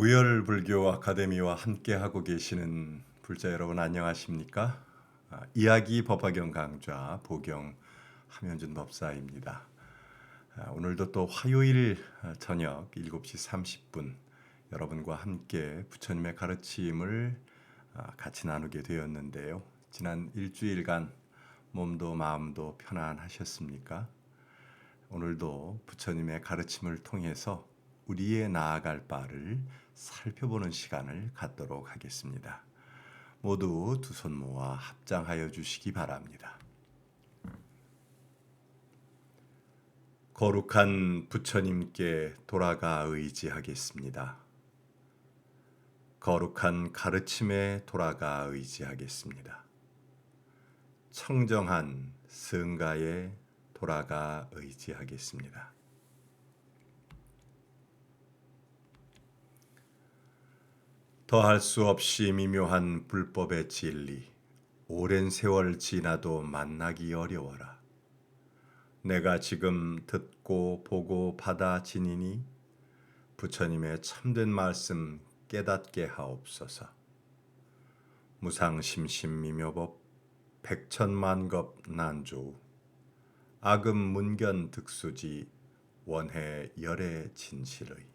무열불교 아카데미와 함께하고 계시는 불자 여러분 안녕하십니까? 이야기 법화경 강좌 보경 함현준 법사입니다. 오늘도 또 화요일 저녁 7시 30분 여러분과 함께 부처님의 가르침을 같이 나누게 되었는데요. 지난 일주일간 몸도 마음도 편안하셨습니까? 오늘도 부처님의 가르침을 통해서 우리의 나아갈 바를 살펴보는 시간을 갖도록 하겠습니다. 모두 두 손 모아 합장하여 주시기 바랍니다. 거룩한 부처님께 돌아가 의지하겠습니다. 거룩한 가르침에 돌아가 의지하겠습니다. 청정한 성가에 돌아가 의지하겠습니다. 더할 수 없이 미묘한 불법의 진리, 오랜 세월 지나도 만나기 어려워라. 내가 지금 듣고 보고 받아지니니 부처님의 참된 말씀 깨닫게 하옵소서. 무상심심미묘법 백천만겁 난조 악음 문견 득수지 원해 열애 진실의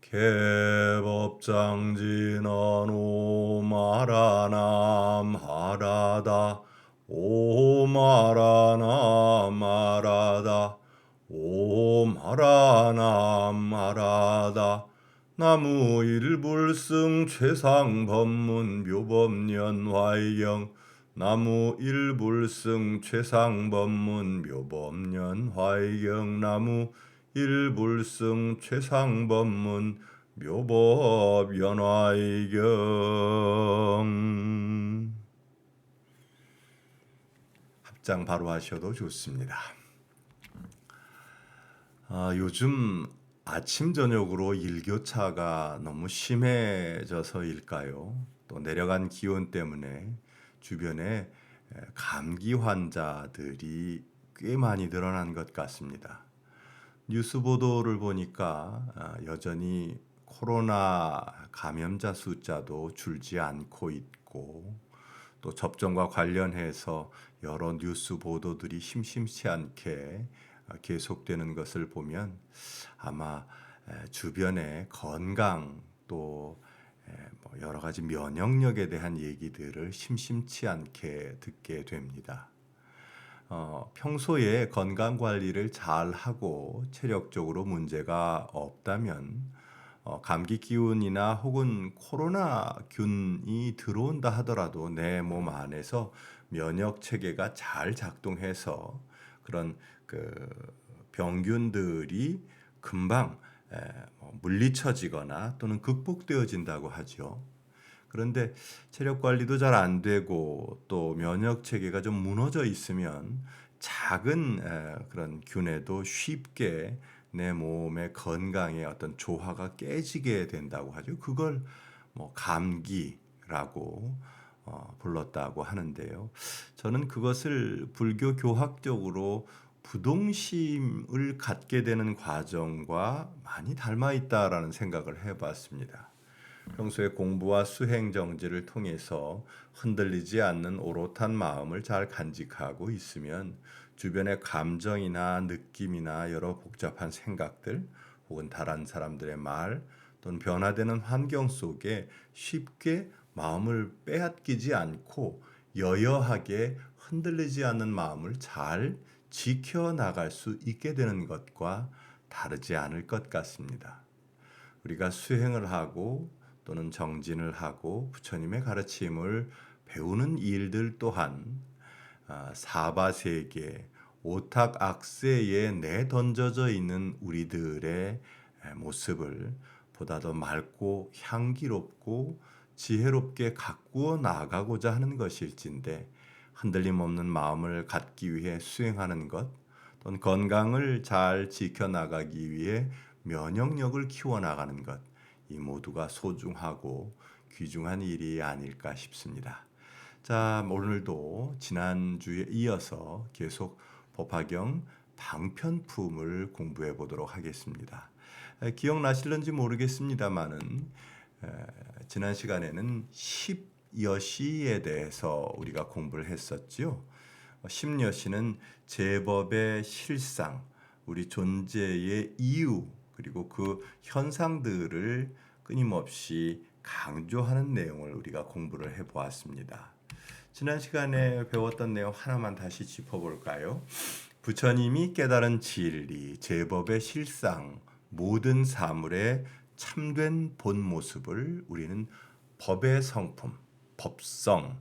개법장진한 오마라남 하라다 오마라남 하라다 오마라남 하라다 나무 일불승 최상법문 묘법년 화이경 나무 일불승 최상법문 묘법년 화이경 나무 일불승 최상법문 묘법 연화이경. 합장 바로 하셔도 좋습니다. 요즘 아침 저녁으로 일교차가 너무 심해져서일까요? 또 내려간 기온 때문에 주변에 감기 환자들이 꽤 많이 늘어난 것 같습니다. 뉴스 보도를 보니까 여전히 코로나 감염자 숫자도 줄지 않고 있고 또 접종과 관련해서 여러 뉴스 보도들이 심심치 않게 계속되는 것을 보면 아마 주변의 건강 또 여러 가지 면역력에 대한 얘기들을 심심치 않게 듣게 됩니다. 평소에 건강 관리를 잘 하고 체력적으로 문제가 없다면 감기 기운이나 혹은 코로나균이 들어온다 하더라도 내 몸 안에서 면역 체계가 잘 작동해서 그런 병균들이 금방 물리쳐지거나 또는 극복되어진다고 하죠. 그런데 체력 관리도 잘 안 되고 또 면역 체계가 좀 무너져 있으면 작은 그런 균에도 쉽게 내 몸의 건강의 어떤 조화가 깨지게 된다고 하죠. 그걸 감기라고 불렀다고 하는데요. 저는 그것을 불교 교학적으로 부동심을 갖게 되는 과정과 많이 닮아 있다라는 생각을 해봤습니다. 평소에 공부와 수행 정지를 통해서 흔들리지 않는 오롯한 마음을 잘 간직하고 있으면 주변의 감정이나 느낌이나 여러 복잡한 생각들 혹은 다른 사람들의 말 또는 변화되는 환경 속에 쉽게 마음을 빼앗기지 않고 여여하게 흔들리지 않는 마음을 잘 지켜나갈 수 있게 되는 것과 다르지 않을 것 같습니다. 우리가 수행을 하고 또는 정진을 하고 부처님의 가르침을 배우는 일들 또한 사바세계, 오탁악세에 내던져져 있는 우리들의 모습을 보다 더 맑고 향기롭고 지혜롭게 가꾸어 나가고자 하는 것일진데 흔들림 없는 마음을 갖기 위해 수행하는 것 또는 건강을 잘 지켜나가기 위해 면역력을 키워나가는 것, 이 모두가 소중하고 귀중한 일이 아닐까 싶습니다. 자, 오늘도 지난주에 이어서 계속 법화경 방편품을 공부해 보도록 하겠습니다. 기억나실런지 모르겠습니다만은 지난 시간에는 십여시에 대해서 우리가 공부를 했었죠. 십여시는 제법의 실상, 우리 존재의 이유, 그리고 그 현상들을 끊임없이 강조하는 내용을 우리가 공부를 해보았습니다. 지난 시간에 배웠던 내용 하나만 다시 짚어볼까요? 부처님이 깨달은 진리, 제법의 실상, 모든 사물의 참된 본 모습을 우리는 법의 성품, 법성이라고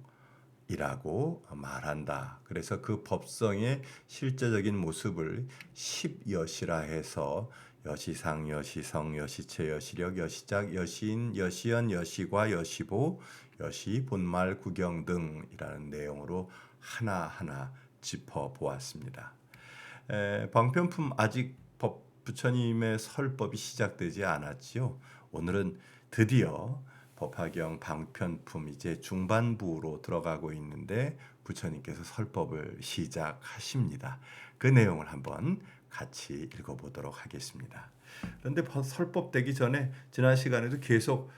말한다. 그래서 그 법성의 실제적인 모습을 십여시라 해서 여시상, 여시성, 여시체, 여시력, 여시작, 여시인, 여시연, 여시과, 여시보, 여시, 본말, 구경 등이라는 내용으로 하나하나 짚어보았습니다. 방편품 아직 부처님의 설법이 시작되지 않았지요. 오늘은 드디어 법화경 방편품 이제 중반부로 들어가고 있는데 부처님께서 설법을 시작하십니다. 그 내용을 한번 같이 읽어보도록 하겠습니다. 그런데 설법 되기 전에 지난 시간에도 계속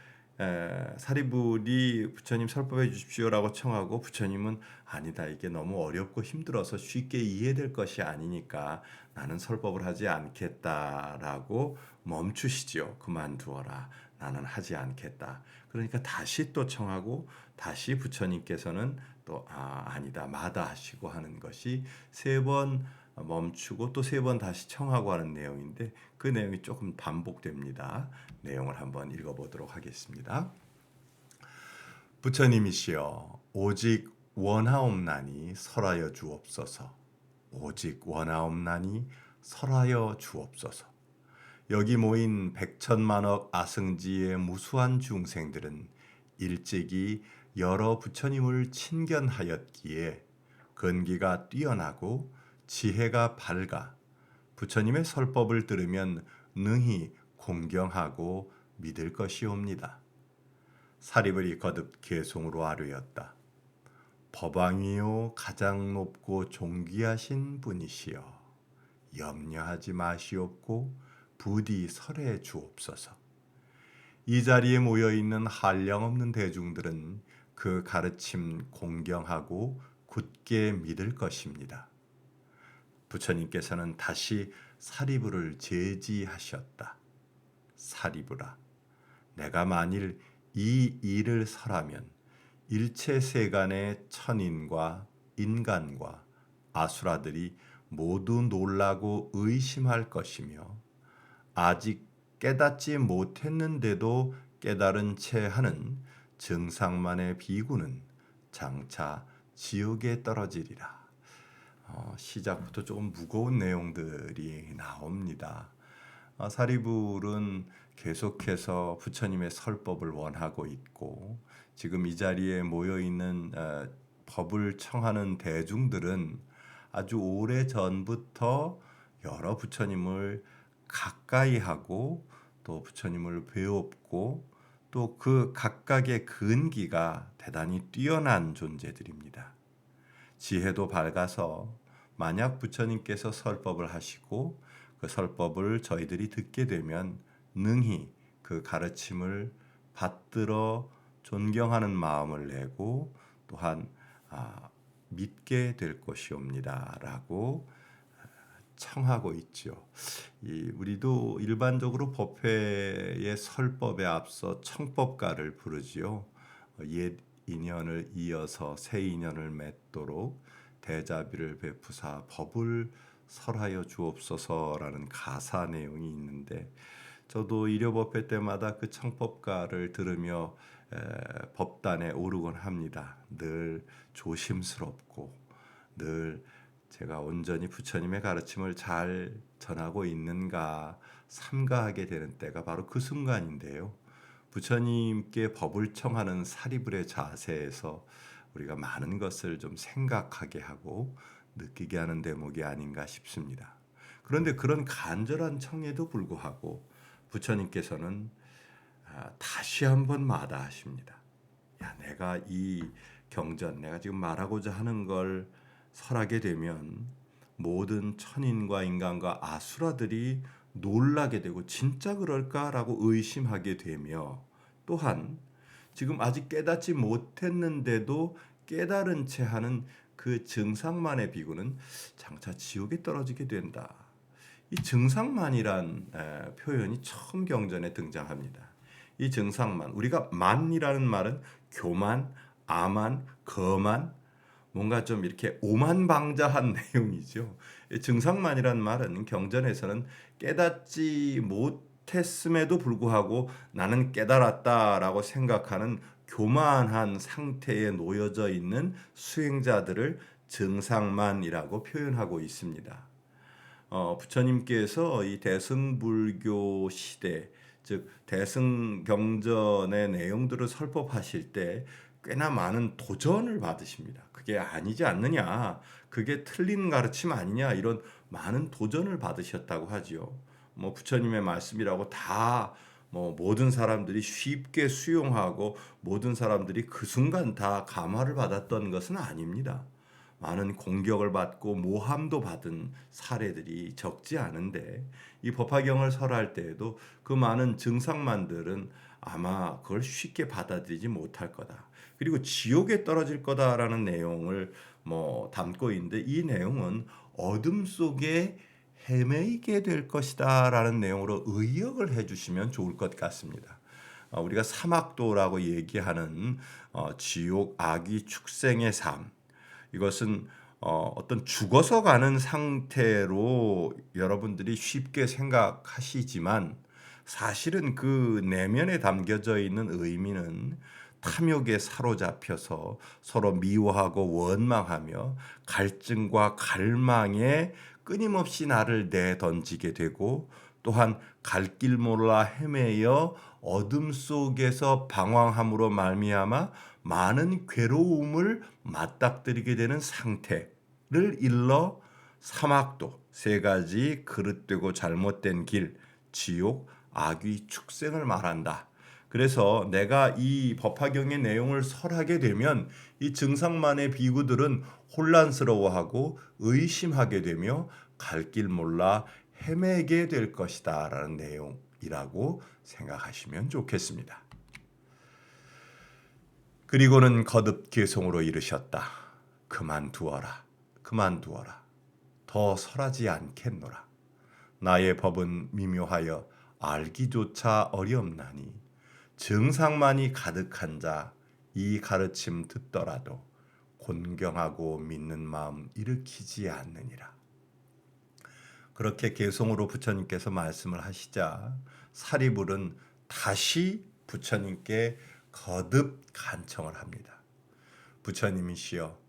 사리불이 부처님 설법해 주십시오라고 청하고 부처님은 아니다, 이게 너무 어렵고 힘들어서 쉽게 이해될 것이 아니니까 나는 설법을 하지 않겠다라고 멈추시지요. 그만두어라, 나는 하지 않겠다. 그러니까 다시 또 청하고 다시 부처님께서는 또 아니다, 마다하시고 하는 것이 세 번 멈추고 또 세 번 다시 청하고 하는 내용인데 그 내용이 조금 반복됩니다. 내용을 한번 읽어보도록 하겠습니다. 부처님이시여, 오직 원하옵나니 설하여 주옵소서. 오직 원하옵나니 설하여 주옵소서. 여기 모인 백천만억 아승지의 무수한 중생들은 일찍이 여러 부처님을 친견하였기에 근기가 뛰어나고 지혜가 밝아 부처님의 설법을 들으면 능히 공경하고 믿을 것이옵니다. 사리불이 거듭 개송으로 아뢰었다. 법왕이요 가장 높고 존귀하신 분이시여, 염려하지 마시옵고 부디 설해 주옵소서. 이 자리에 모여있는 한량없는 대중들은 그 가르침 공경하고 굳게 믿을 것입니다. 부처님께서는 다시 사리불을 제지하셨다. 사리불아, 내가 만일 이 일을 설하면 일체 세간의 천인과 인간과 아수라들이 모두 놀라고 의심할 것이며 아직 깨닫지 못했는데도 깨달은 채 하는 증상만의 비구는 장차 지옥에 떨어지리라. 시작부터 조금 무거운 내용들이 나옵니다. 사리불은 계속해서 부처님의 설법을 원하고 있고 지금 이 자리에 모여있는 법을 청하는 대중들은 아주 오래 전부터 여러 부처님을 가까이 하고 또 부처님을 배웠고 또 그 각각의 근기가 대단히 뛰어난 존재들입니다. 지혜도 밝아서 만약 부처님께서 설법을 하시고 그 설법을 저희들이 듣게 되면 능히 그 가르침을 받들어 존경하는 마음을 내고 또한 믿게 될 것이옵니다 라고 청하고 있죠. 우리도 일반적으로 법회의 설법에 앞서 청법가를 부르지요. 옛 인연을 이어서 새 인연을 맺도록 대자비를 베푸사 법을 설하여 주옵소서라는 가사 내용이 있는데 저도 일요법회 때마다 그 청법가를 들으며 법단에 오르곤 합니다. 늘 조심스럽고 늘 제가 온전히 부처님의 가르침을 잘 전하고 있는가 삼가하게 되는 때가 바로 그 순간인데요. 부처님께 법을 청하는 사리불의 자세에서 우리가 많은 것을 좀 생각하게 하고 느끼게 하는 대목이 아닌가 싶습니다. 그런데 그런 간절한 청에도 불구하고 부처님께서는 다시 한번 마다하십니다. 야, 내가 이 경전, 내가 지금 말하고자 하는 걸 설하게 되면 모든 천인과 인간과 아수라들이 놀라게 되고 진짜 그럴까라고 의심하게 되며, 또한 지금 아직 깨닫지 못했는데도 깨달은 채 하는 그 증상만의 비구는 장차 지옥에 떨어지게 된다. 이 증상만이란 표현이 처음 경전에 등장합니다. 이 증상만, 우리가 만이라는 말은 교만, 아만, 거만, 뭔가 좀 이렇게 오만방자한 내용이죠. 이 증상만이란 말은 경전에서는 깨닫지 못했음에도 불구하고 나는 깨달았다라고 생각하는 교만한 상태에 놓여져 있는 수행자들을 증상만이라고 표현하고 있습니다. 부처님께서 이 대승불교 시대, 즉 대승경전의 내용들을 설법하실 때 꽤나 많은 도전을 받으십니다. 그게 아니지 않느냐, 그게 틀린 가르침 아니냐, 이런 많은 도전을 받으셨다고 하지요. 뭐 부처님의 말씀이라고 다 모든 사람들이 쉽게 수용하고 모든 사람들이 그 순간 다 감화를 받았던 것은 아닙니다. 많은 공격을 받고 모함도 받은 사례들이 적지 않은데, 이 법화경을 설할 때에도 그 많은 증상만들은 아마 그걸 쉽게 받아들이지 못할 거다. 그리고 지옥에 떨어질 거다라는 내용을 담고 있는데, 이 내용은 어둠 속에 헤매이게 될 것이다라는 내용으로 의역을 해주시면 좋을 것 같습니다. 우리가 사막도라고 얘기하는 지옥 악귀 축생의 삶, 이것은 어떤 죽어서 가는 상태로 여러분들이 쉽게 생각하시지만, 사실은 그 내면에 담겨져 있는 의미는 탐욕에 사로잡혀서 서로 미워하고 원망하며 갈증과 갈망에 끊임없이 나를 내던지게 되고, 또한 갈 길 몰라 헤매여 어둠 속에서 방황함으로 말미암아 많은 괴로움을 맞닥뜨리게 되는 상태를 일러 사막도, 세 가지 그릇되고 잘못된 길, 지옥, 악귀, 축생을 말한다. 그래서 내가 이 법화경의 내용을 설하게 되면 이 증상만의 비구들은 혼란스러워하고 의심하게 되며 갈 길 몰라 헤매게 될 것이다 라는 내용이라고 생각하시면 좋겠습니다. 그리고는 거듭 계송으로 이르셨다. 그만두어라. 그만두어라. 더 설하지 않겠노라. 나의 법은 미묘하여 알기조차 어렵나니 증상만이 가득한 자 이 가르침 듣더라도 곤경하고 믿는 마음 일으키지 않느니라. 그렇게 계송으로 부처님께서 말씀을 하시자 사리불은 다시 부처님께 거듭 간청을 합니다. 부처님이시여,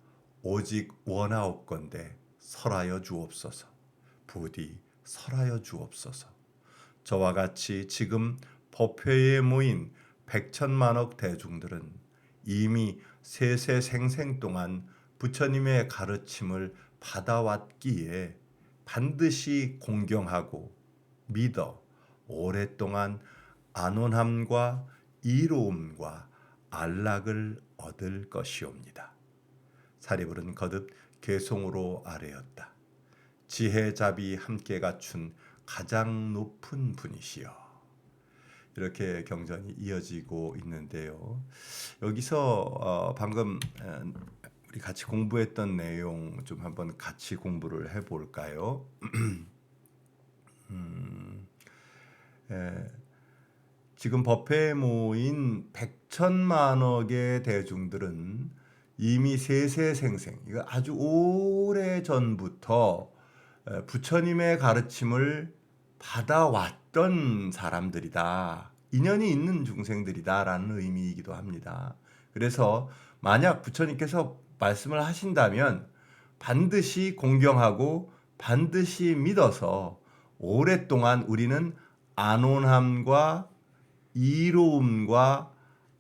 오직 원하옵건대 설하여 주옵소서. 부디 설하여 주옵소서. 저와 같이 지금 법회에 모인 백천만억 대중들은 이미 세세생생 동안 부처님의 가르침을 받아왔기에 반드시 공경하고 믿어 오랫동안 안온함과 이로움과 안락을 얻을 것이옵니다. 사리불은 거듭 계송으로 아뢰었다. 지혜자비 함께 갖춘 가장 높은 분이시여. 이렇게 경전이 이어지고 있는데요. 여기서 방금 우리 같이 공부했던 내용 좀 한번 같이 공부를 해볼까요? 지금 법회에 모인 백천만억의 대중들은 이미 세세생생, 이거 아주 오래 전부터 부처님의 가르침을 받아왔던 사람들이다. 인연이 있는 중생들이다라는 의미이기도 합니다. 그래서 만약 부처님께서 말씀을 하신다면 반드시 공경하고 반드시 믿어서 오랫동안 우리는 안온함과 이로움과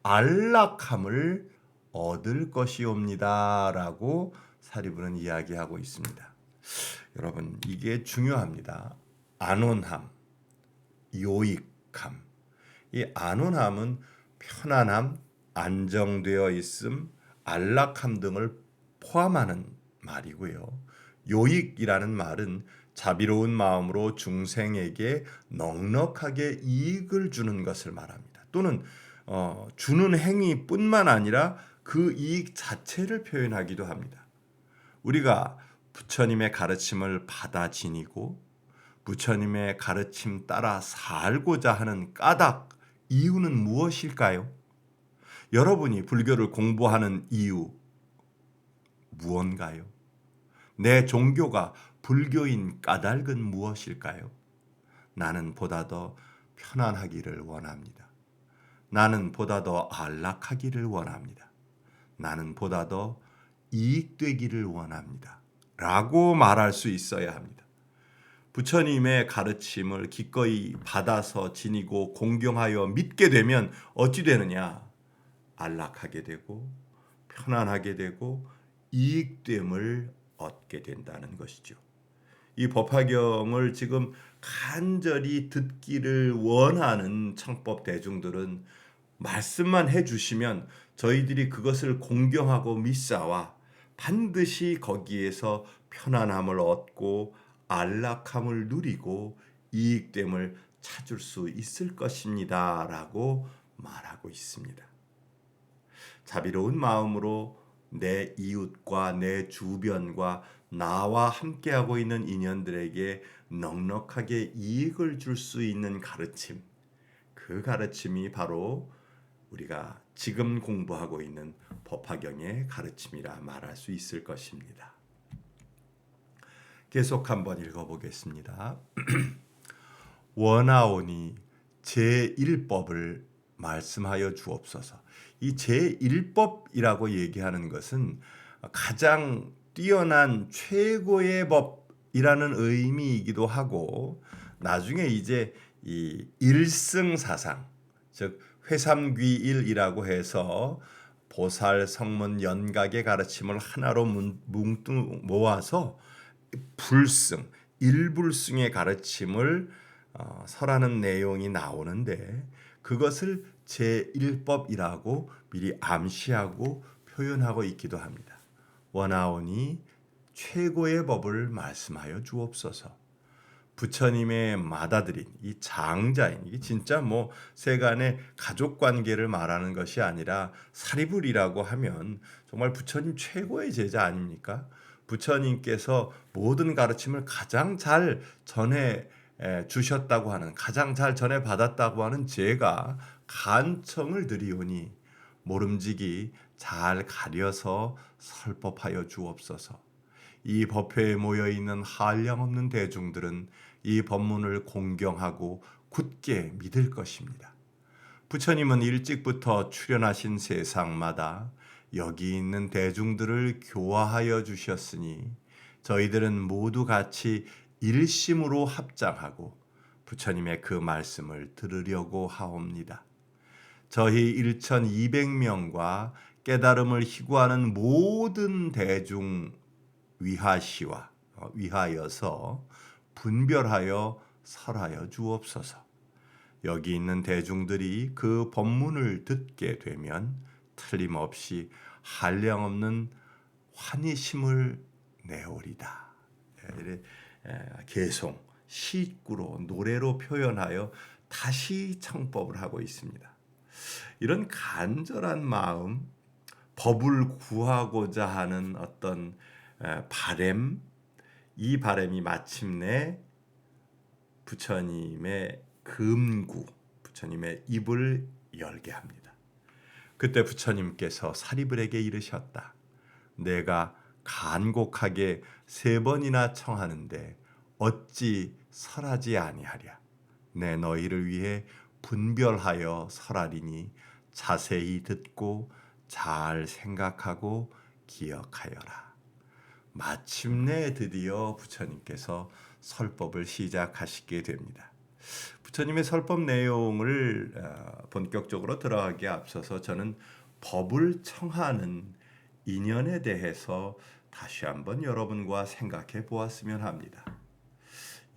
안락함을 얻을 것이옵니다 라고 사리부는 이야기하고 있습니다. 여러분, 이게 중요합니다. 안온함, 요익함. 이 안온함은 편안함, 안정되어 있음, 안락함 등을 포함하는 말이고요. 요익이라는 말은 자비로운 마음으로 중생에게 넉넉하게 이익을 주는 것을 말합니다. 또는 주는 행위뿐만 아니라 그 이익 자체를 표현하기도 합니다. 우리가 부처님의 가르침을 받아 지니고 부처님의 가르침 따라 살고자 하는 까닭, 이유는 무엇일까요? 여러분이 불교를 공부하는 이유 무언가요? 내 종교가 불교인 까닭은 무엇일까요? 나는 보다 더 편안하기를 원합니다. 나는 보다 더 안락하기를 원합니다. 나는 보다 더 이익되기를 원합니다. 라고 말할 수 있어야 합니다. 부처님의 가르침을 기꺼이 받아서 지니고 공경하여 믿게 되면 어찌 되느냐? 안락하게 되고 편안하게 되고 이익됨을 얻게 된다는 것이죠. 이 법화경을 지금 간절히 듣기를 원하는 청법 대중들은 말씀만 해주시면 저희들이 그것을 공경하고 믿사와 반드시 거기에서 편안함을 얻고 안락함을 누리고 이익됨을 찾을 수 있을 것입니다. 라고 말하고 있습니다. 자비로운 마음으로 내 이웃과 내 주변과 나와 함께하고 있는 인연들에게 넉넉하게 이익을 줄 수 있는 가르침, 그 가르침이 바로 우리가 지금 공부하고 있는 법화경의 가르침이라 말할 수 있을 것입니다. 계속 한번 읽어보겠습니다. 원하오니 제1법을 말씀하여 주옵소서. 이 제1법이라고 얘기하는 것은 가장 뛰어난 최고의 법이라는 의미이기도 하고 나중에 이제 이 일승사상, 즉 회삼귀일이라고 해서 보살, 성문, 연각의 가르침을 하나로 뭉뚱 모아서 불승, 일불승의 가르침을 설하는 내용이 나오는데 그것을 제1법이라고 미리 암시하고 표현하고 있기도 합니다. 원하오니 최고의 법을 말씀하여 주옵소서. 부처님의 맏아들인 이 장자인, 이게 진짜 뭐 세간의 가족 관계를 말하는 것이 아니라 사리불이라고 하면 정말 부처님 최고의 제자 아닙니까? 부처님께서 모든 가르침을 가장 잘 전해 주셨다고 하는, 가장 잘 전해 받았다고 하는 제가 간청을 드리오니 모름지기 잘 가려서 설법하여 주옵소서. 이 법회에 모여 있는 한량없는 대중들은 이 법문을 공경하고 굳게 믿을 것입니다. 부처님은 일찍부터 출현하신 세상마다 여기 있는 대중들을 교화하여 주셨으니 저희들은 모두 같이 일심으로 합장하고 부처님의 그 말씀을 들으려고 하옵니다. 저희 1200명과 깨달음을 희구하는 모든 대중 위하여서 분별하여 설하여 주옵소서. 여기 있는 대중들이 그 법문을 듣게 되면 틀림없이 한량없는 환희심을 내오리다. 개송, 시구로 노래로 표현하여 다시 청법을 하고 있습니다. 이런 간절한 마음, 법을 구하고자 하는 어떤 바램, 이 바램이 마침내 부처님의 금구, 부처님의 입을 열게 합니다. 그때 부처님께서 사리불에게 이르셨다. 내가 간곡하게 3번이나 청하는데 어찌 설하지 아니하랴. 내 너희를 위해 분별하여 설하리니 자세히 듣고 잘 생각하고 기억하여라. 마침내 드디어 부처님께서 설법을 시작하시게 됩니다. 부처님의 설법 내용을 본격적으로 들어가기에 앞서서 저는 법을 청하는 인연에 대해서 다시 한번 여러분과 생각해 보았으면 합니다.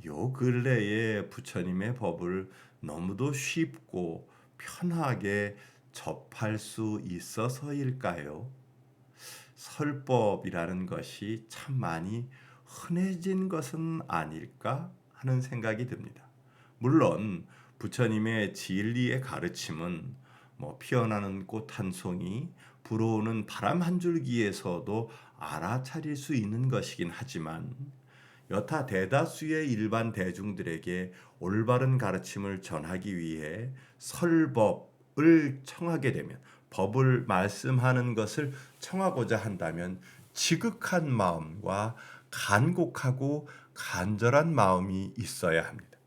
요 근래에 부처님의 법을 너무도 쉽고 편하게 접할 수 있어서일까요? 설법이라는 것이 참 많이 흔해진 것은 아닐까 하는 생각이 듭니다. 물론 부처님의 진리의 가르침은 피어나는 꽃 한 송이, 불어오는 바람 한 줄기에서도 알아차릴 수 있는 것이긴 하지만 여타 대다수의 일반 대중들에게 올바른 가르침을 전하기 위해 설법을 청하게 되면, 법을 말씀하는 것을 청하고자 한다면 지극한 마음과 간곡하고 간절한 마음이 있어야 합니다.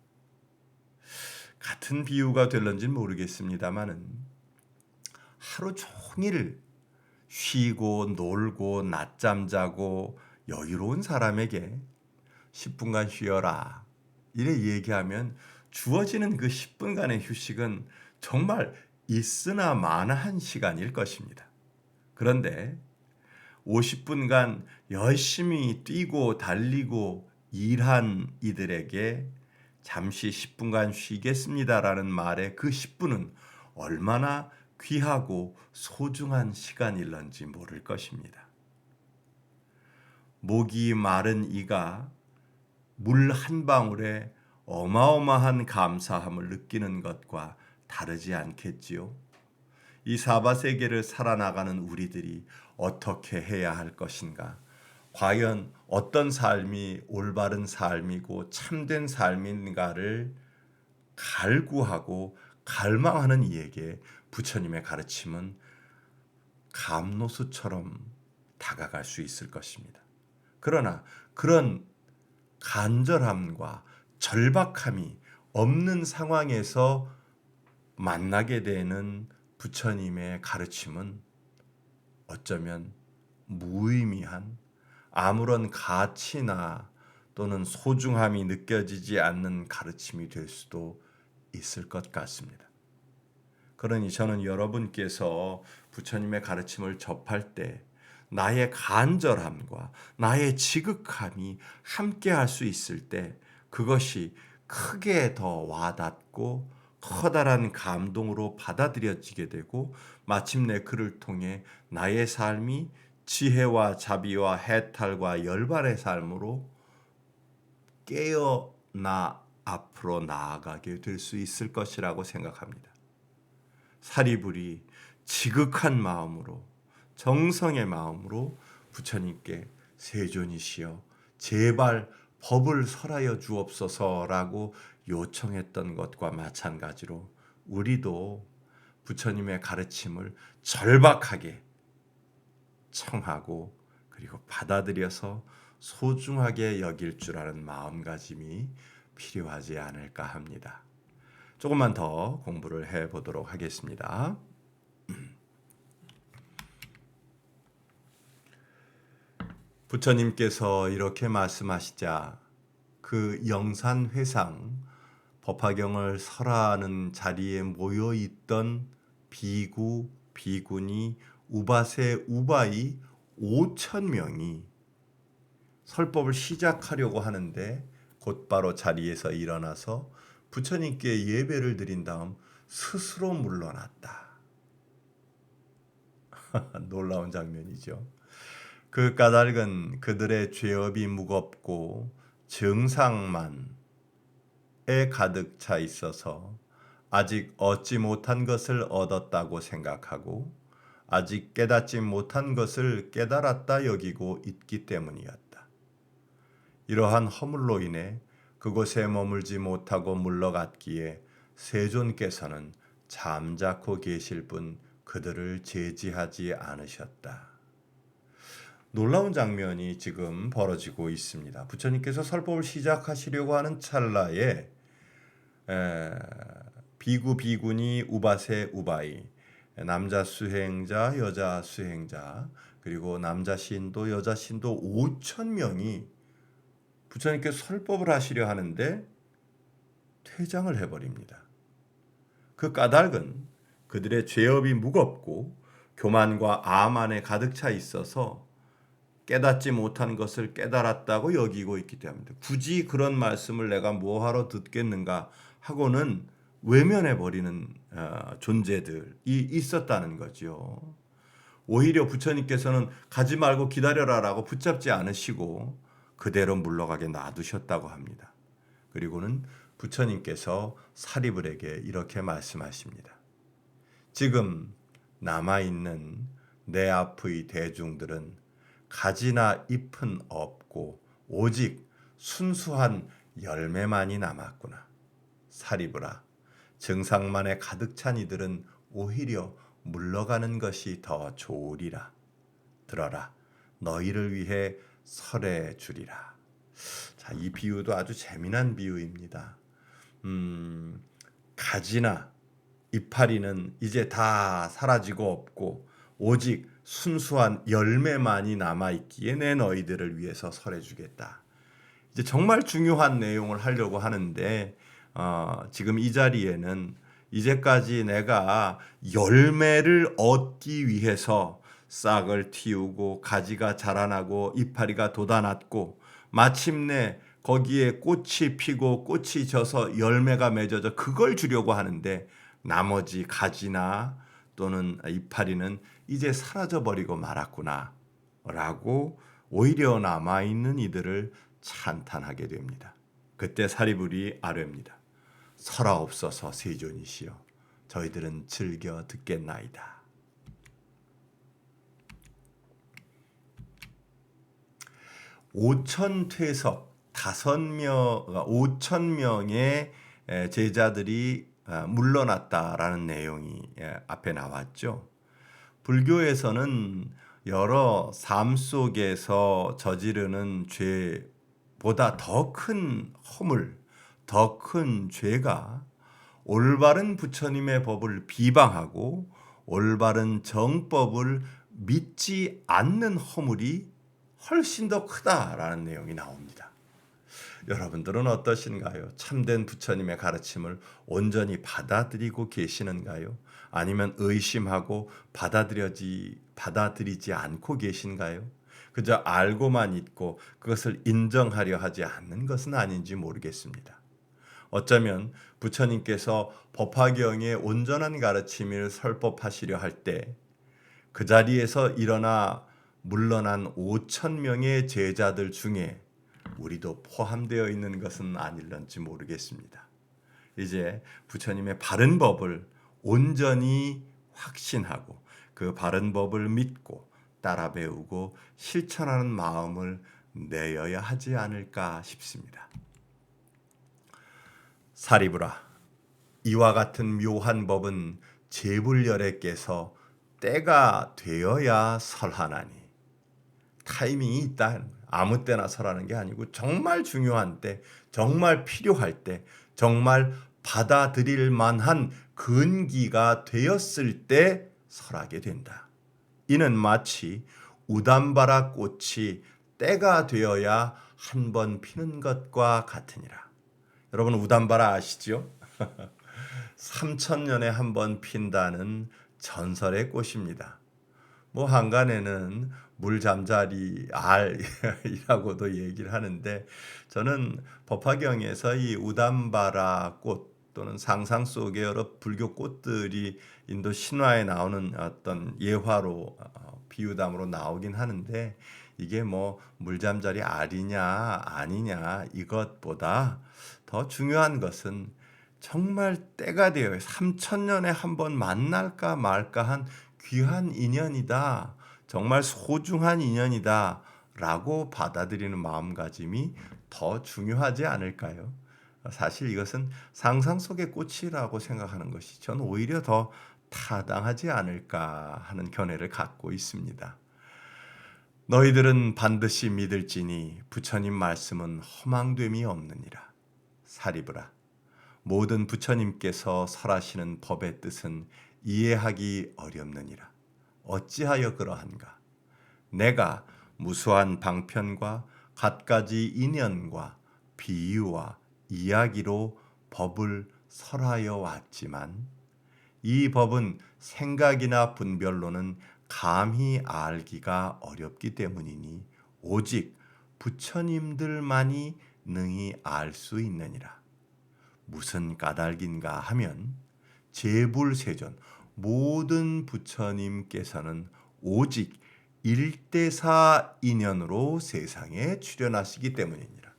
같은 비유가 될런지는 모르겠습니다만은 하루 종일 쉬고 놀고 낮잠 자고 여유로운 사람에게 10분간 쉬어라 이래 얘기하면 주어지는 그 10분간의 휴식은 정말 있으나 마나한 시간일 것입니다. 그런데 50분간 열심히 뛰고 달리고 일한 이들에게 잠시 10분간 쉬겠습니다라는 말의 그 10분은 얼마나 귀하고 소중한 시간일런지 모를 것입니다. 목이 마른 이가 물 한 방울에 어마어마한 감사함을 느끼는 것과 다르지 않겠지요. 이 사바세계를 살아나가는 우리들이 어떻게 해야 할 것인가? 과연 어떤 삶이 올바른 삶이고 참된 삶인가를 갈구하고 갈망하는 이에게 부처님의 가르침은 감로수처럼 다가갈 수 있을 것입니다. 그러나 그런 간절함과 절박함이 없는 상황에서 만나게 되는 부처님의 가르침은 어쩌면 무의미한, 아무런 가치나 또는 소중함이 느껴지지 않는 가르침이 될 수도 있을 것 같습니다. 그러니 저는 여러분께서 부처님의 가르침을 접할 때 나의 간절함과 나의 지극함이 함께할 수 있을 때 그것이 크게 더 와닿고 커다란 감동으로 받아들여지게 되고 마침내 그를 통해 나의 삶이 지혜와 자비와 해탈과 열반의 삶으로 깨어나 앞으로 나아가게 될 수 있을 것이라고 생각합니다. 사리불이 지극한 마음으로 정성의 마음으로 부처님께 세존이시여 제발 법을 설하여 주옵소서라고 요청했던 것과 마찬가지로 우리도 부처님의 가르침을 절박하게 청하고 그리고 받아들여서 소중하게 여길 줄 아는 마음가짐이 필요하지 않을까 합니다. 조금만 더 공부를 해보도록 하겠습니다. 부처님께서 이렇게 말씀하시자 그 영산회상 법화경을 설하는 자리에 모여 있던 비구, 비구니, 우바세, 우바이 5,000명이 설법을 시작하려고 하는데 곧바로 자리에서 일어나서 부처님께 예배를 드린 다음 스스로 물러났다. 놀라운 장면이죠. 그 까닭은 그들의 죄업이 무겁고 정상만에 가득 차 있어서 아직 얻지 못한 것을 얻었다고 생각하고 아직 깨닫지 못한 것을 깨달았다 여기고 있기 때문이었다. 이러한 허물로 인해 그곳에 머물지 못하고 물러갔기에 세존께서는 잠자코 계실 뿐 그들을 제지하지 않으셨다. 놀라운 장면이 지금 벌어지고 있습니다. 부처님께서 설법을 시작하시려고 하는 찰나에 비구, 비구니, 우바세, 우바이, 남자 수행자, 여자 수행자, 그리고 남자 신도, 여자 신도 5,000명이 부처님께서 설법을 하시려 하는데 퇴장을 해버립니다. 그 까닭은 그들의 죄업이 무겁고 교만과 암안에 가득 차 있어서 깨닫지 못한 것을 깨달았다고 여기고 있기 때문입니다. 굳이 그런 말씀을 내가 뭐하러 듣겠는가 하고는 외면해버리는 존재들이 있었다는 거죠. 오히려 부처님께서는 가지 말고 기다려라라고 붙잡지 않으시고 그대로 물러가게 놔두셨다고 합니다. 그리고는 부처님께서 사리불에게 이렇게 말씀하십니다. 지금 남아있는 내 앞의 대중들은 가지나 잎은 없고 오직 순수한 열매만이 남았구나. 사리불아, 증상만에 가득 찬 이들은 오히려 물러가는 것이 더 좋으리라. 들어라, 너희를 위해 설해 주리라. 자, 이 비유도 아주 재미난 비유입니다. 가지나 이파리는 이제 다 사라지고 없고 오직 순수한 열매만이 남아있기에 내 너희들을 위해서 설해주겠다. 이제 정말 중요한 내용을 하려고 하는데 지금 이 자리에는 이제까지 내가 열매를 얻기 위해서 싹을 틔우고 가지가 자라나고 이파리가 돋아났고 마침내 거기에 꽃이 피고 꽃이 져서 열매가 맺어져 그걸 주려고 하는데 나머지 가지나 또는 이파리는 이제 사라져버리고 말았구나 라고 오히려 남아있는 이들을 찬탄하게 됩니다. 그때 사리불이 아뢰입니다. 설하옵소서 세존이시여, 저희들은 즐겨 듣겠나이다. 오천퇴석 5,000명의 제자들이 물러났다라는 내용이 앞에 나왔죠. 불교에서는 여러 삶 속에서 저지르는 죄보다 더 큰 허물, 더 큰 죄가 올바른 부처님의 법을 비방하고 올바른 정법을 믿지 않는 허물이 훨씬 더 크다라는 내용이 나옵니다. 여러분들은 어떠신가요? 참된 부처님의 가르침을 온전히 받아들이고 계시는가요? 아니면 의심하고 받아들이지 않고 계신가요? 그저 알고만 있고 그것을 인정하려 하지 않는 것은 아닌지 모르겠습니다. 어쩌면 부처님께서 법화경의 온전한 가르침을 설법하시려 할 때 그 자리에서 일어나 물러난 5,000명의 제자들 중에 우리도 포함되어 있는 것은 아닐런지 모르겠습니다. 이제 부처님의 바른 법을 온전히 확신하고 그 바른 법을 믿고 따라 배우고 실천하는 마음을 내어야 하지 않을까 싶습니다. 사리불아, 이와 같은 묘한 법은 제불열애께서 때가 되어야 설하나니. 타이밍이 있다. 아무 때나 설하는 게 아니고 정말 중요한 때, 정말 필요할 때, 정말 받아들일 만한 근기가 되었을 때 설하게 된다. 이는 마치 우담바라 꽃이 때가 되어야 한 번 피는 것과 같으니라. 여러분 우담바라 아시죠? 3,000년에 한 번 핀다는 전설의 꽃입니다. 뭐 한간에는 물잠자리 알이라고도 얘기를 하는데 저는 법화경에서 이 우담바라 꽃 또는 상상 속의 여러 불교 꽃들이 인도 신화에 나오는 어떤 예화로 비유담으로 나오긴 하는데 이게 뭐 물잠자리 알이냐 아니냐 이것보다 더 중요한 것은 정말 때가 되어 3,000년에 한 번 만날까 말까 한 귀한 인연이다. 정말 소중한 인연이다. 라고 받아들이는 마음가짐이 더 중요하지 않을까요? 사실 이것은 상상 속의 꽃이라고 생각하는 것이 저는 오히려 더 타당하지 않을까 하는 견해를 갖고 있습니다. 너희들은 반드시 믿을지니 부처님 말씀은 허망됨이 없느니라. 사리불아, 모든 부처님께서 설하시는 법의 뜻은 이해하기 어렵느니라. 어찌하여 그러한가? 내가 무수한 방편과 갖가지 인연과 비유와 이야기로 법을 설하여 왔지만 이 법은 생각이나 분별로는 감히 알기가 어렵기 때문이니 오직 부처님들만이 능히 알 수 있느니라. 무슨 까닭인가 하면 제불세존 모든 부처님께서는 오직 일대사 인연으로 세상에 출현하시기 때문이니라.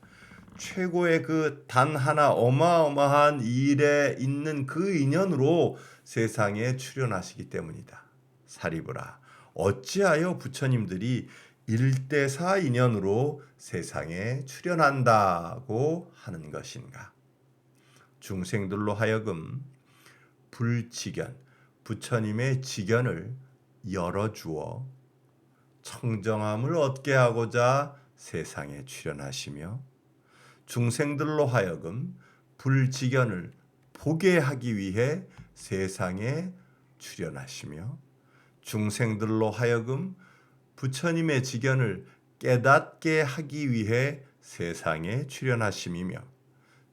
최고의 그 단 하나 어마어마한 일에 있는 그 인연으로 세상에 출현하시기 때문이다. 사리브라, 어찌하여 부처님들이 일대사 인연으로 세상에 출현한다고 하는 것인가? 중생들로 하여금 불지견, 부처님의 지견을 열어주어 청정함을 얻게 하고자 세상에 출현하시며, 중생들로 하여금 불지견을 보게 하기 위해 세상에 출현하시며, 중생들로 하여금 부처님의 지견을 깨닫게 하기 위해 세상에 출현하심이며,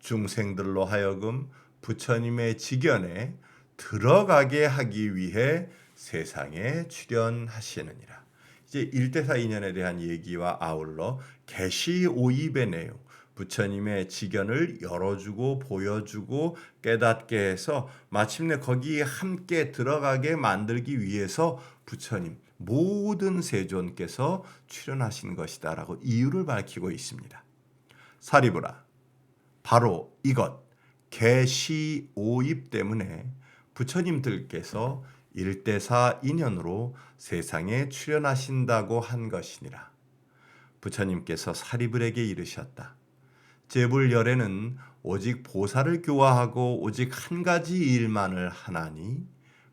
중생들로 하여금 부처님의 지견에 들어가게 하기 위해 세상에 출현하시느니라. 이제 일대사 인연에 대한 얘기와 아울러 계시 5입의 내용, 부처님의 지견을 열어주고 보여주고 깨닫게 해서 마침내 거기에 함께 들어가게 만들기 위해서 부처님 모든 세존께서 출현하신 것이다라고 이유를 밝히고 있습니다. 사리부라, 바로 이것 계시 5입 때문에 부처님들께서 일대사 인연으로 세상에 출현하신다고 한 것이니라. 부처님께서 사리불에게 이르셨다. 제불열애는 오직 보살을 교화하고 오직 한 가지 일만을 하나니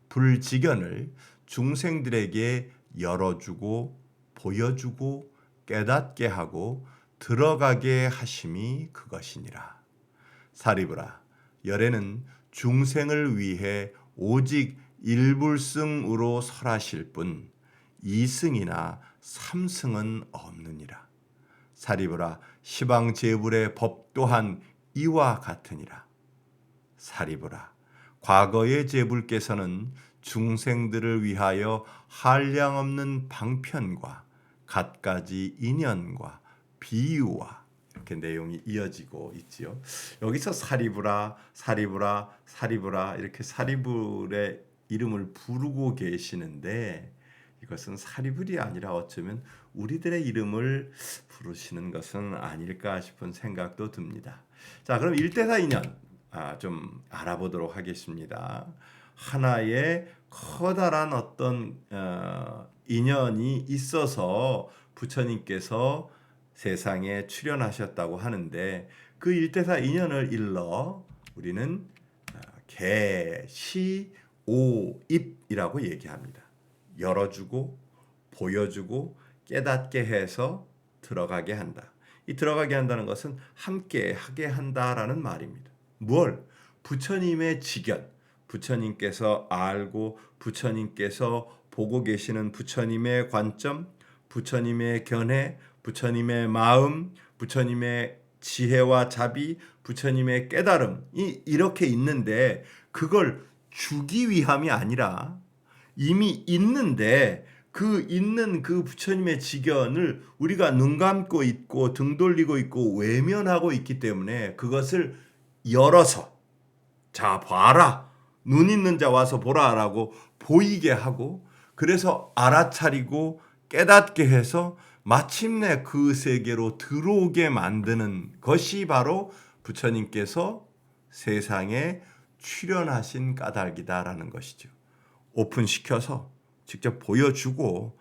불지견을 중생들에게 열어주고 보여주고 깨닫게 하고 들어가게 하심이 그것이니라. 사리부라, 열애는 중생을 위해 오직 일불승으로 설하실 뿐 이승이나 삼승은 없느니라. 사리부라, 시방제불의 법 또한 이와 같으니라. 사리부라, 과거의 제불께서는 중생들을 위하여 한량없는 방편과 갖가지 인연과 비유와 이렇게 내용이 이어지고 있지요. 여기서 사리부라, 사리부라, 사리부라 이렇게 사리불의 이름을 부르고 계시는데, 이것은 사리불이 아니라 어쩌면 우리들의 이름을 부르시는 것은 아닐까 싶은 생각도 듭니다. 자, 그럼 일대사 인연 좀 알아보도록 하겠습니다. 하나의 커다란 어떤 인연이 있어서 부처님께서 세상에 출현하셨다고 하는데, 그 일대사 인연을 일러 우리는 계시오입이라고 얘기합니다. 열어주고 보여주고 깨닫게 해서 들어가게 한다. 이 들어가게 한다는 것은 함께 하게 한다라는 말입니다. 뭘? 부처님의 지견, 부처님께서 알고 부처님께서 보고 계시는 부처님의 관점, 부처님의 견해, 부처님의 마음, 부처님의 지혜와 자비, 부처님의 깨달음이 이렇게 있는데, 그걸 주기 위함이 아니라 이미 있는데 그 있는 그 부처님의 지견을 우리가 눈 감고 있고 등 돌리고 있고 외면하고 있기 때문에 그것을 열어서 자 봐라, 눈 있는 자 와서 보라라고 보이게 하고, 그래서 알아차리고 깨닫게 해서 마침내 그 세계로 들어오게 만드는 것이 바로 부처님께서 세상에 출현하신 까닭이다라는 것이죠. 오픈시켜서 직접 보여주고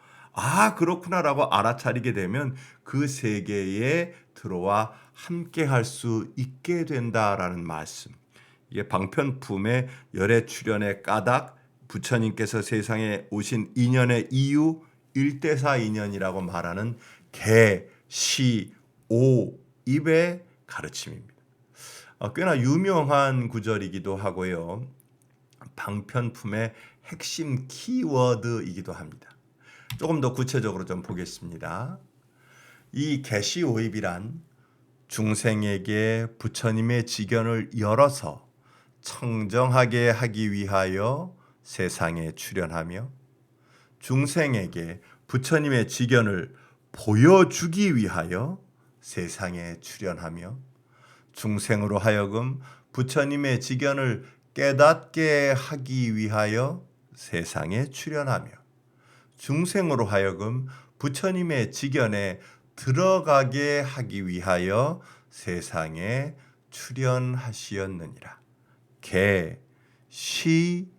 그렇구나라고 알아차리게 되면 그 세계에 들어와 함께 할 수 있게 된다라는 말씀. 이게 방편품의 열애 출현의 까닭, 부처님께서 세상에 오신 인연의 이유, 일대사 인연이라고 말하는 계시오입의 가르침입니다. 꽤나 유명한 구절이기도 하고요. 방편품의 핵심 키워드이기도 합니다. 조금 더 구체적으로 좀 보겠습니다. 이 계시오입이란 중생에게 부처님의 지견을 열어서 청정하게 하기 위하여 세상에 출현하며, 중생에게 부처님의 지견을 보여주기 위하여 세상에 출현하며, 중생으로 하여금 부처님의 지견을 깨닫게 하기 위하여 세상에 출현하며, 중생으로 하여금 부처님의 직연에 들어가게 하기 위하여 세상에 출현하시었느니라. 개, 시,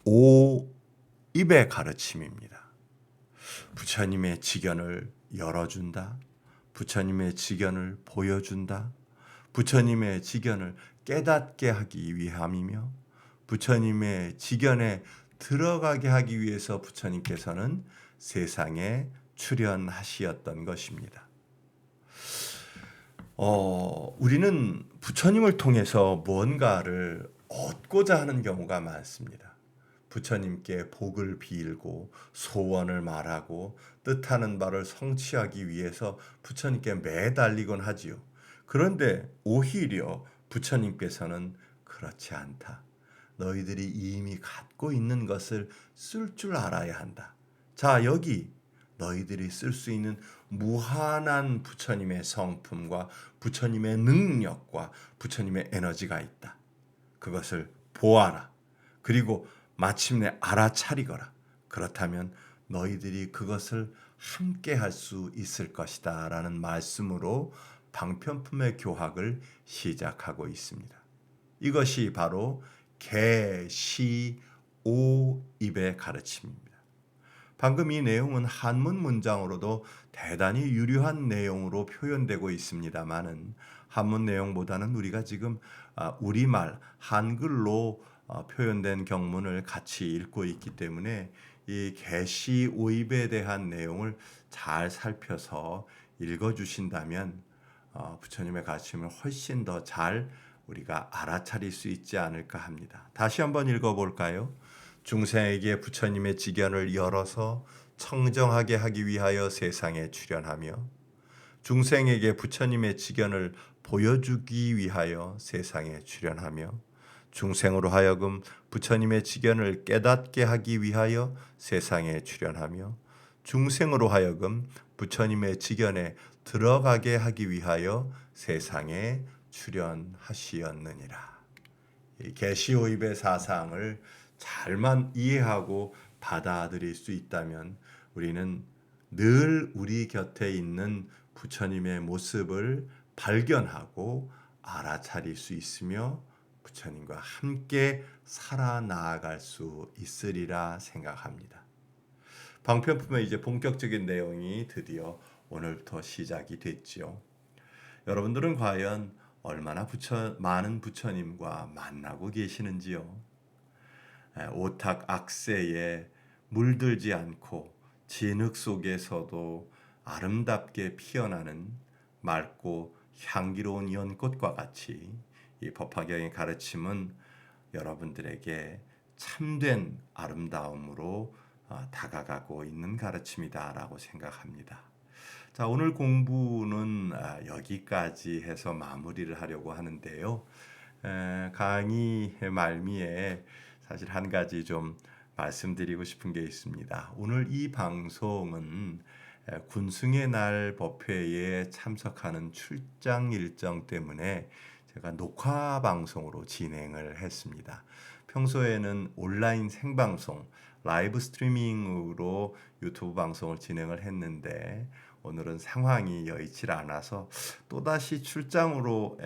오, 입의 가르침입니다. 부처님의 직연을 열어준다. 부처님의 직연을 보여준다. 부처님의 직연을 깨닫게 하기 위함이며 부처님의 직연에 들어가게 하기 위해서 부처님께서는 세상에 출현하시었던 것입니다. 우리는 부처님을 통해서 무언가를 얻고자 하는 경우가 많습니다. 부처님께 복을 빌고 소원을 말하고 뜻하는 바를 성취하기 위해서 부처님께 매달리곤 하지요. 그런데 오히려 부처님께서는 그렇지 않다. 너희들이 이미 갖고 있는 것을 쓸 줄 알아야 한다. 자, 여기 너희들이 쓸 수 있는 무한한 부처님의 성품과 부처님의 능력과 부처님의 에너지가 있다. 그것을 보아라. 그리고 마침내 알아차리거라. 그렇다면 너희들이 그것을 함께 할 수 있을 것이다. 라는 말씀으로 방편품의 교학을 시작하고 있습니다. 이것이 바로 개시 오입의 가르침입니다. 방금 이 내용은 한문 문장으로도 대단히 유려한 내용으로 표현되고 있습니다만은 한문 내용보다는 우리가 지금 우리말 한글로 표현된 경문을 같이 읽고 있기 때문에 이 개시 오입에 대한 내용을 잘 살펴서 읽어주신다면 부처님의 가르침을 훨씬 더 잘 우리가 알아차릴 수 있지 않을까 합니다. 다시 한번 읽어볼까요? 중생에게 부처님의 직연을 열어서 청정하게 하기 위하여 세상에 출현하며 중생에게 부처님의 직연을 보여주기 위하여 세상에 출현하며 중생으로 하여금 부처님의 직연을 깨닫게 하기 위하여 세상에 출현하며 중생으로 하여금 부처님의 직연에 들어가게 하기 위하여 세상에 출현하시었느니라. 이 계시오입의 사상을 잘만 이해하고 받아들일 수 있다면 우리는 늘 우리 곁에 있는 부처님의 모습을 발견하고 알아차릴 수 있으며 부처님과 함께 살아나갈 수 있으리라 생각합니다. 방편품의 이제 본격적인 내용이 드디어 오늘부터 시작이 됐지요. 여러분들은 과연 얼마나 많은 부처님과 만나고 계시는지요? 오탁 악세에 물들지 않고 진흙 속에서도 아름답게 피어나는 맑고 향기로운 연꽃과 같이 이 법화경의 가르침은 여러분들에게 참된 아름다움으로 다가가고 있는 가르침이다라고 생각합니다. 자, 오늘 공부는 여기까지 해서 마무리를 하려고 하는데요. 강의 말미에 사실 한 가지 좀 말씀드리고 싶은 게 있습니다. 오늘 이 방송은 군승의 날 법회에 참석하는 출장 일정 때문에 제가 녹화 방송으로 진행을 했습니다. 평소에는 온라인 생방송, 라이브 스트리밍으로 유튜브 방송을 진행을 했는데 오늘은 상황이 여의치 않아서 또다시 출장으로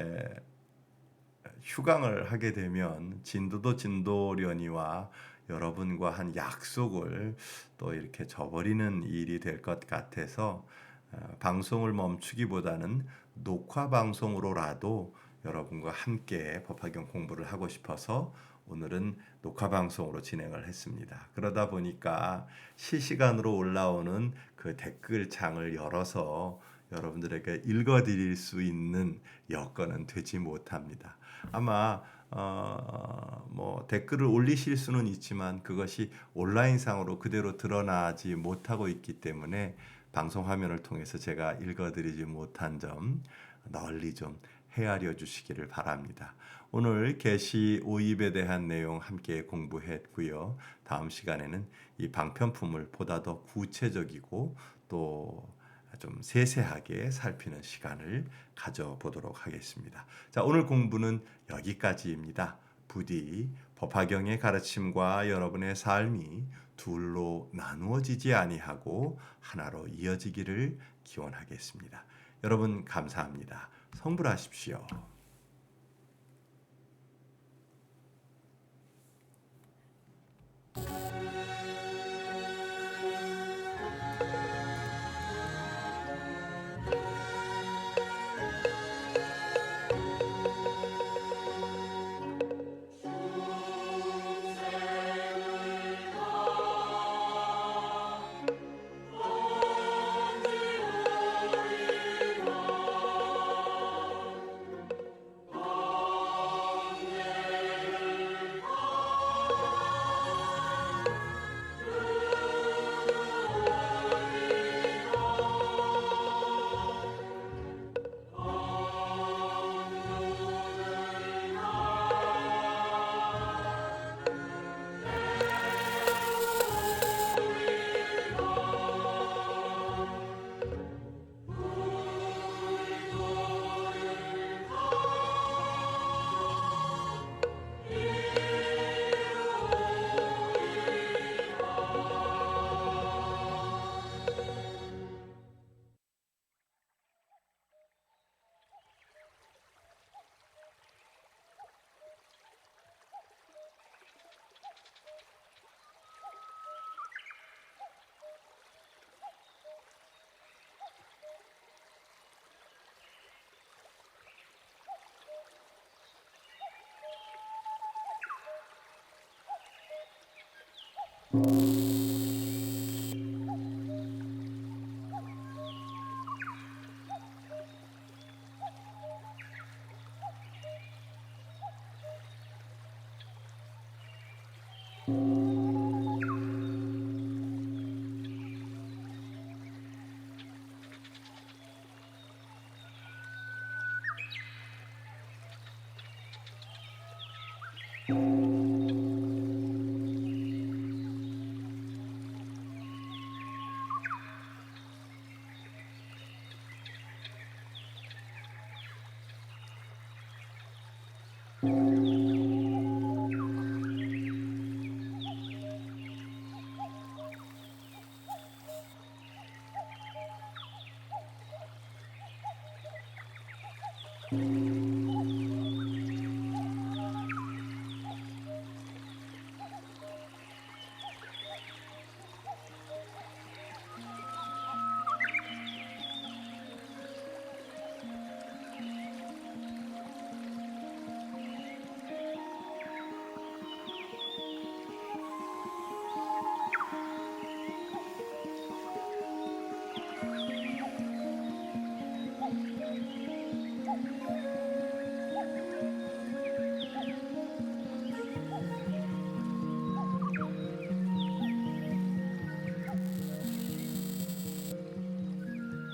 휴강을 하게 되면 진도도 진도려니와 여러분과 한 약속을 또 이렇게 저버리는 일이 될 것 같아서 방송을 멈추기보다는 녹화 방송으로라도 여러분과 함께 법화경 공부를 하고 싶어서 오늘은 녹화 방송으로 진행을 했습니다. 그러다 보니까 실시간으로 올라오는 그 댓글창을 열어서 여러분들에게 읽어드릴 수 있는 여건은 되지 못합니다. 아마 뭐 댓글을 올리실 수는 있지만 그것이 온라인상으로 그대로 드러나지 못하고 있기 때문에 방송 화면을 통해서 제가 읽어드리지 못한 점 널리 좀 헤아려 주시기를 바랍니다. 오늘 계시 오입에 대한 내용 함께 공부했고요. 다음 시간에는 이 방편품을 보다 더 구체적이고 또 좀 세세하게 살피는 시간을 가져보도록 하겠습니다. 자, 오늘 공부는 여기까지입니다. 부디 법화경의 가르침과 여러분의 삶이 둘로 나누어지지 아니하고 하나로 이어지기를 기원하겠습니다. 여러분 감사합니다. 성불하십시오.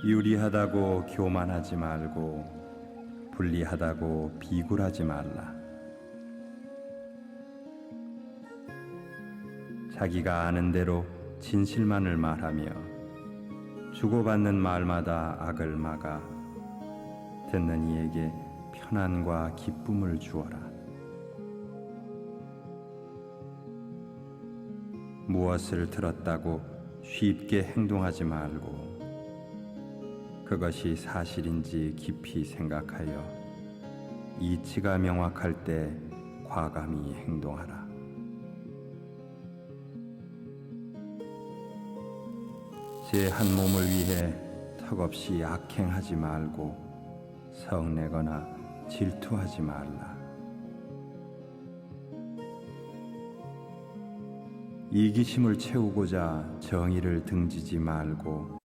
유리하다고 교만하지 말고 불리하다고 비굴하지 말라. 자기가 아는 대로 진실만을 말하며 주고받는 말마다 악을 막아 듣는 이에게 편안과 기쁨을 주어라. 무엇을 들었다고 쉽게 행동하지 말고 그것이 사실인지 깊이 생각하여 이치가 명확할 때 과감히 행동하라. 제 한 몸을 위해 턱없이 악행하지 말고 성내거나 질투하지 말라. 이기심을 채우고자 정의를 등지지 말고